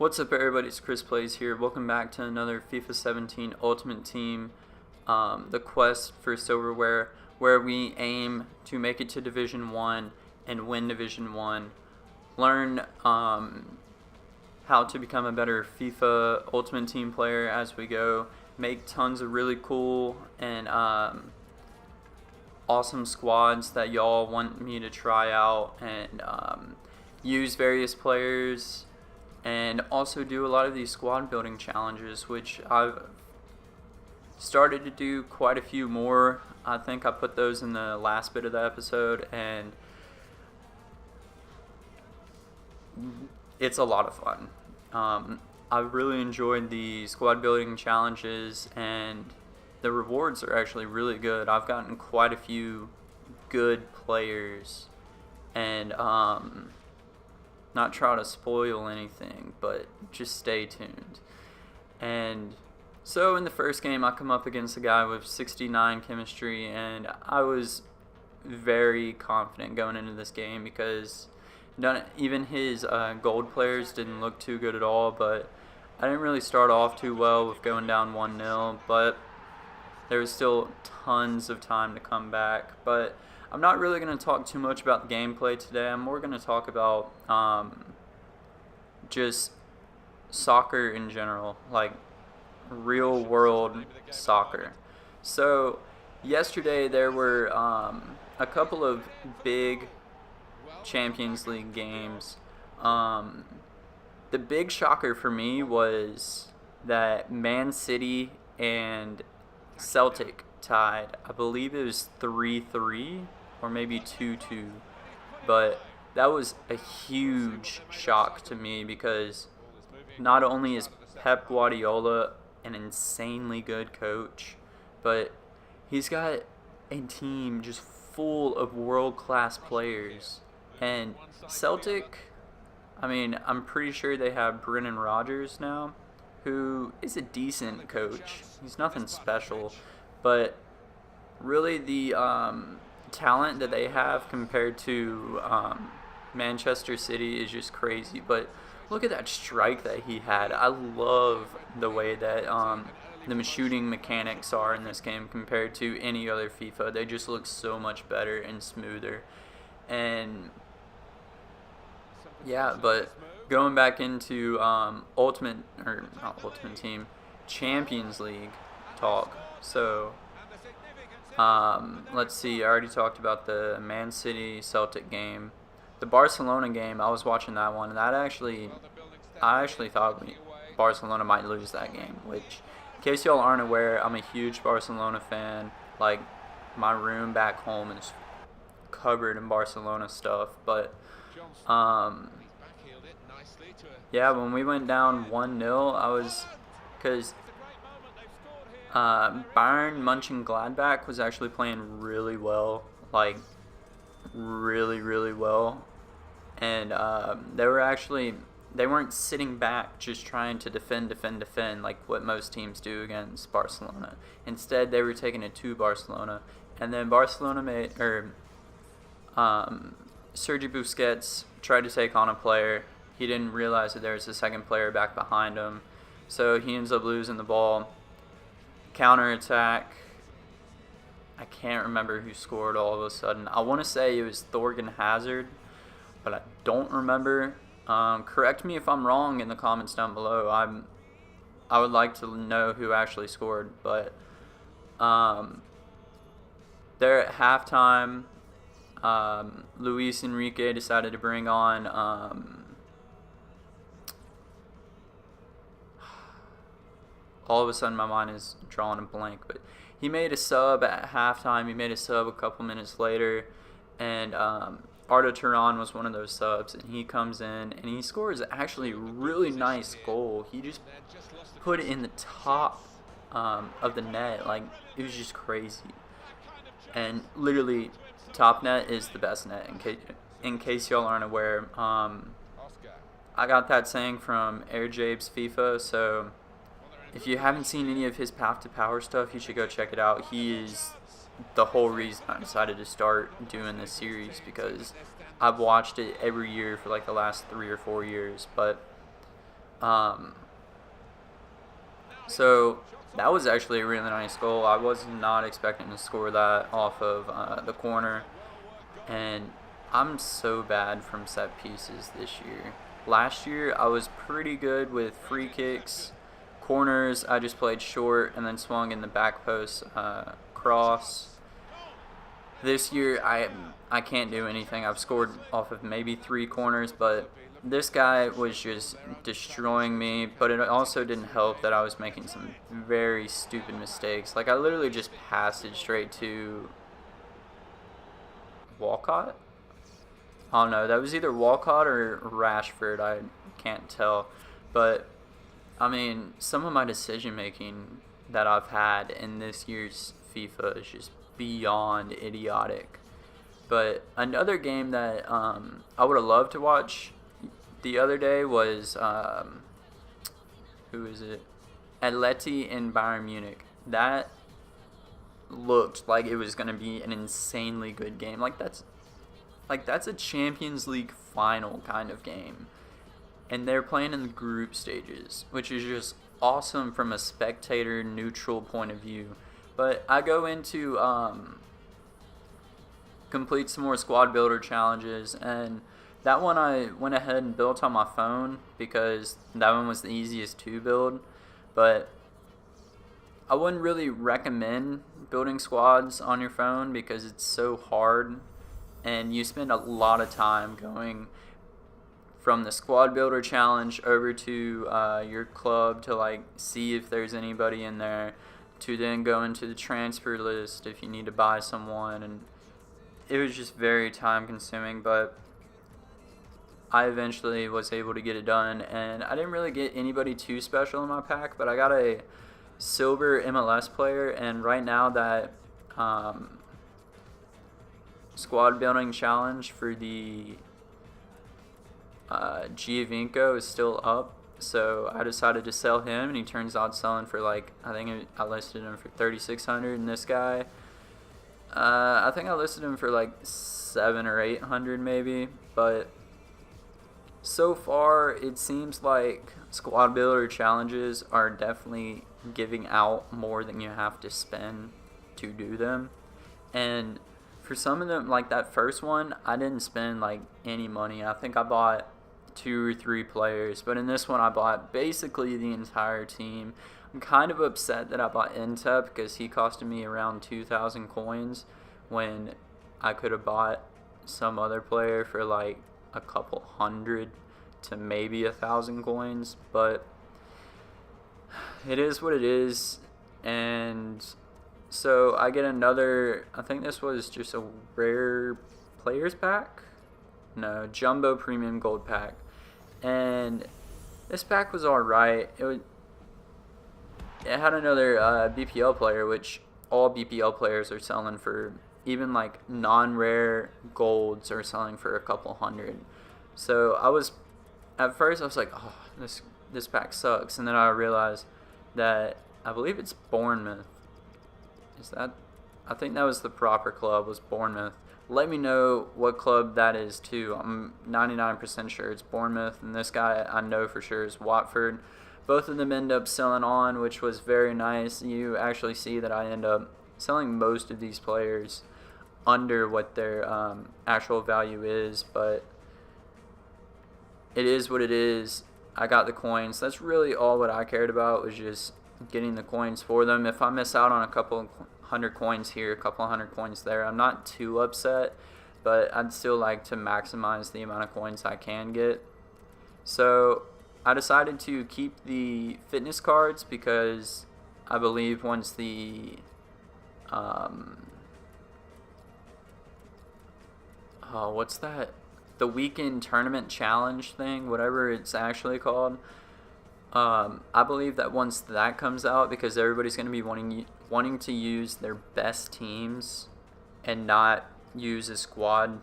What's up, everybody? It's Chris Plays here. Welcome back to another FIFA 17 Ultimate Team, the quest for Silverware, where we aim to make it to Division 1 and win Division 1. Learn how to become a better FIFA Ultimate Team player as we go. Make tons of really cool and awesome squads that y'all want me to try out, and use various players, and also do a lot of these squad building challenges, which I've started to do quite a few more. I think I put those in the last bit of the episode, and it's a lot of fun. I've really enjoyed the squad building challenges, and the rewards are actually really good. I've gotten quite a few good players, and not try to spoil anything, but just stay tuned. And so in the first game, I come up against a guy with 69 chemistry, and I was very confident going into this game because even his gold players didn't look too good at all. But I didn't really start off too well with going down 1-0, but there was still tons of time to come back. But I'm not really going to talk too much about the gameplay today. I'm more going to talk about just soccer in general, like real world soccer. So yesterday there were a couple of big Champions League games. The big shocker for me was that Man City and Celtic tied. I believe it was 3-3 or maybe 2-2, but that was a huge shock to me because not only is Pep Guardiola an insanely good coach, but he's got a team just full of world-class players. And Celtic, I mean, I'm pretty sure they have Brendan Rodgers now, who is a decent coach. He's nothing special, but really the talent that they have compared to Manchester City is just crazy. But look at that strike that he had. I love the way that the shooting mechanics are in this game compared to any other FIFA. They just look so much better and smoother. And yeah, but going back into Champions League talk. So let's see, I already talked about the Man City Celtic game. The Barcelona game, I was watching that one, and I actually thought Barcelona might lose that game, which, in case y'all aren't aware, I'm a huge Barcelona fan. Like, my room back home is covered in Barcelona stuff. But yeah, when we went down 1-0, I was, because Bayern Mönchengladbach was actually playing really well, like really well, and they weren't sitting back just trying to defend like what most teams do against Barcelona. Instead, they were taking it to Barcelona, and then Barcelona Sergi Busquets tried to take on a player. He didn't realize that there was a second player back behind him, so he ends up losing the ball. Counter attack. I can't remember who scored all of a sudden. I want to say it was Thorgan Hazard, but I don't remember. Correct me if I'm wrong in the comments down below. I would like to know who actually scored. But there at halftime, Luis Enrique decided to bring on all of a sudden my mind is drawing a blank, but he made a sub at halftime. He made a sub a couple minutes later, and Arda Turan was one of those subs, and he comes in and he scores actually a really nice goal. He just put it in the top of the net. Like, it was just crazy. And literally, top net is the best net, in case y'all aren't aware. I got that saying from Air Jabes FIFA, so if you haven't seen any of his Path to Power stuff, you should go check it out. He is the whole reason I decided to start doing this series, because I've watched it every year for like the last 3 or 4 years. But Um, so that was actually a really nice goal. I was not expecting to score that off of the corner, and I'm so bad from set pieces this year. Last year I was pretty good with free kicks, corners. I just played short and then swung in the back post cross. This year I can't do anything. I've scored off of maybe 3 corners, but this guy was just destroying me. But it also didn't help that I was making some very stupid mistakes. Like I literally just passed it straight to Walcott. I don't know. That was either Walcott or Rashford. I can't tell. But I mean, some of my decision making that I've had in this year's FIFA is just beyond idiotic. But another game that I would have loved to watch the other day was who is it? Atleti and Bayern Munich. That looked like it was going to be an insanely good game. That's a Champions League final kind of game. And they're playing in the group stages, which is just awesome from a spectator neutral point of view. But I go into complete some more squad builder challenges, and that one I went ahead and built on my phone because that one was the easiest to build. But I wouldn't really recommend building squads on your phone because it's so hard, and you spend a lot of time going from the squad builder challenge over to your club to like see if there's anybody in there, to then go into the transfer list if you need to buy someone, and it was just very time consuming. But I eventually was able to get it done, and I didn't really get anybody too special in my pack, but I got a silver MLS player, and right now that squad building challenge for the Giovinco is still up, so I decided to sell him, and he turns out selling for like, I listed him for 3,600, and this guy, I think I listed him for like 700 or 800 maybe. But so far it seems like squad builder challenges are definitely giving out more than you have to spend to do them, and for some of them, like that first one, I didn't spend like any money. I think I bought 2 or 3 players, but in this one I bought basically the entire team. I'm kind of upset that I bought Intep because he costed me around 2,000 coins when I could have bought some other player for like a couple hundred to maybe 1,000 coins. But it is what it is. And so I get another, I think this was just a rare players pack. No, Jumbo Premium Gold pack. And this pack was alright. It had another BPL player, which all BPL players are selling for, even like non-rare golds are selling for a couple hundred. So at first I was like, oh, this pack sucks. And then I realized that I believe it's Bournemouth. I think that was the proper club, was Bournemouth. Let me know what club that is too. I'm 99% sure it's Bournemouth, and this guy I know for sure is Watford. Both of them end up selling on, which was very nice. You actually see that I end up selling most of these players under what their actual value is, but it is what it is. I got the coins. That's really all what I cared about, was just getting the coins for them. If I miss out on a couple hundred coins here, a couple hundred coins there, I'm not too upset, but I'd still like to maximize the amount of coins I can get. So I decided to keep the fitness cards because I believe once the what's that? The weekend tournament challenge thing, whatever it's actually called. I believe that once that comes out, because everybody's going to be wanting to use their best teams and not use a squad,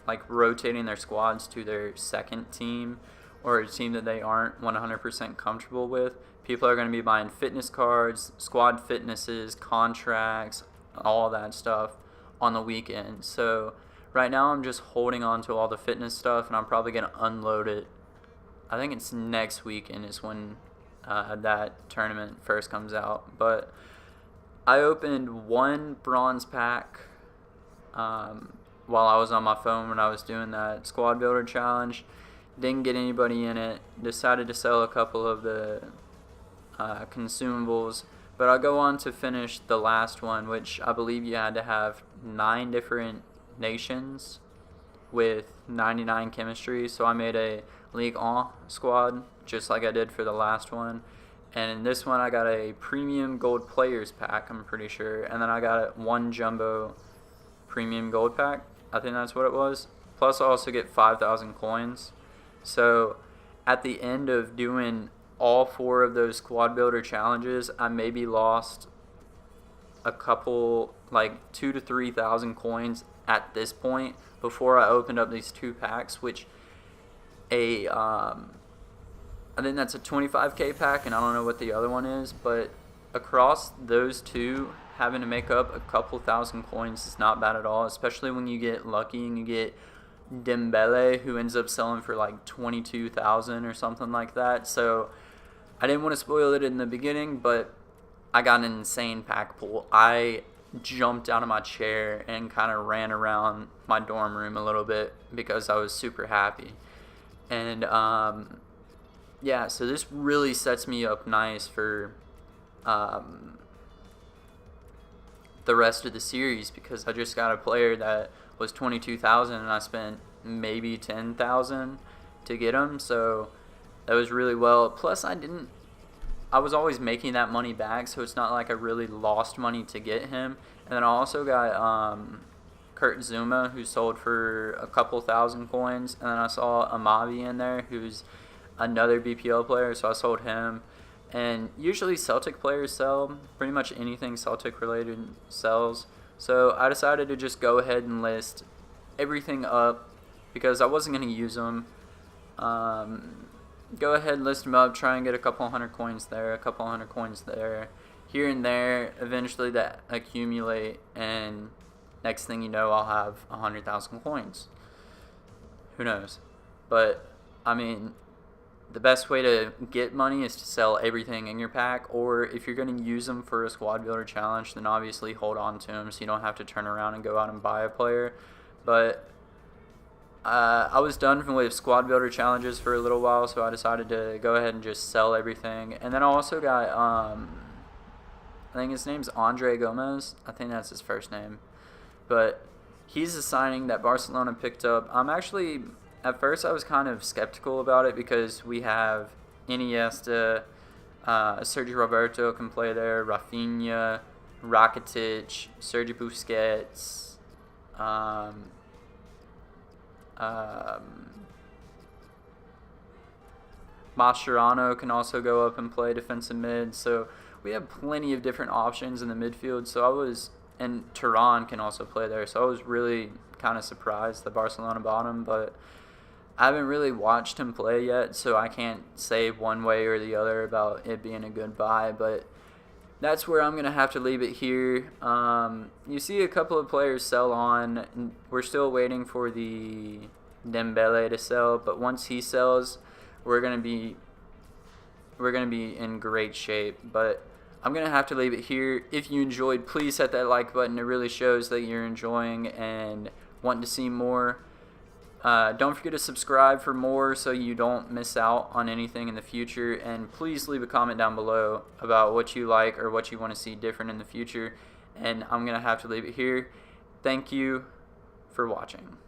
like rotating their squads to their second team or a team that they aren't 100% comfortable with. People are going to be buying fitness cards, squad fitnesses, contracts, all that stuff on the weekend. So right now I'm just holding on to all the fitness stuff, and I'm probably going to unload it I think it's next weekend is when that tournament first comes out. But I opened one bronze pack while I was on my phone when I was doing that squad builder challenge. Didn't get anybody in it. Decided to sell a couple of the consumables. But I'll go on to finish the last one, which I believe you had to have 9 different nations with 99 chemistry. So I made a Ligue 1 squad, just like I did for the last one. And in this one, I got a premium gold players pack, I'm pretty sure. And then I got one jumbo premium gold pack. I think that's what it was. Plus, I also get 5,000 coins. So at the end of doing all 4 of those squad builder challenges, I maybe lost a couple, like 2,000 to 3,000 coins at this point before I opened up these 2 packs, which I think that's a 25k pack, and I don't know what the other one is, but across those 2, having to make up a couple thousand coins is not bad at all, especially when you get lucky and you get Dembele, who ends up selling for like 22,000 or something like that. So I didn't want to spoil it in the beginning, but I got an insane pack pull. I jumped out of my chair and kind of ran around my dorm room a little bit because I was super happy. And yeah, so this really sets me up nice for the rest of the series, because I just got a player that was 22,000 and I spent maybe 10,000 to get him. So that was really well. Plus I was always making that money back, so it's not like I really lost money to get him. And then I also got Kurt Zuma, who sold for a couple thousand coins. And then I saw Amavi in there, who's another BPL player, so I sold him. And usually Celtic players sell pretty much anything Celtic related sells. So I decided to just go ahead and list everything up because I wasn't going to use them. Go ahead and list them up, try and get a couple hundred coins there, a couple hundred coins there, here and there, eventually that accumulate, and next thing you know, I'll have 100,000 coins. Who knows? But, I mean, the best way to get money is to sell everything in your pack, or if you're going to use them for a squad builder challenge, then obviously hold on to them so you don't have to turn around and go out and buy a player. But I was done with squad builder challenges for a little while, so I decided to go ahead and just sell everything. And then I also got, I think his name's Andre Gomez. I think that's his first name. But he's a signing that Barcelona picked up. I'm actually, at first I was kind of skeptical about it because we have Iniesta, Sergio Roberto can play there, Rafinha, Rakitic, Sergio Busquets, Mascherano can also go up and play defensive mid. So we have plenty of different options in the midfield. And Turan can also play there. So I was really kind of surprised that Barcelona bought him, but I haven't really watched him play yet, so I can't say one way or the other about it being a good buy. But that's where I'm going to have to leave it here. You see a couple of players sell on. We're still waiting for the Dembele to sell, but once he sells, we're going to be in great shape. But I'm going to have to leave it here. If you enjoyed, please hit that like button. It really shows that you're enjoying and wanting to see more. Don't forget to subscribe for more so you don't miss out on anything in the future. And please leave a comment down below about what you like or what you want to see different in the future. And I'm going to have to leave it here. Thank you for watching.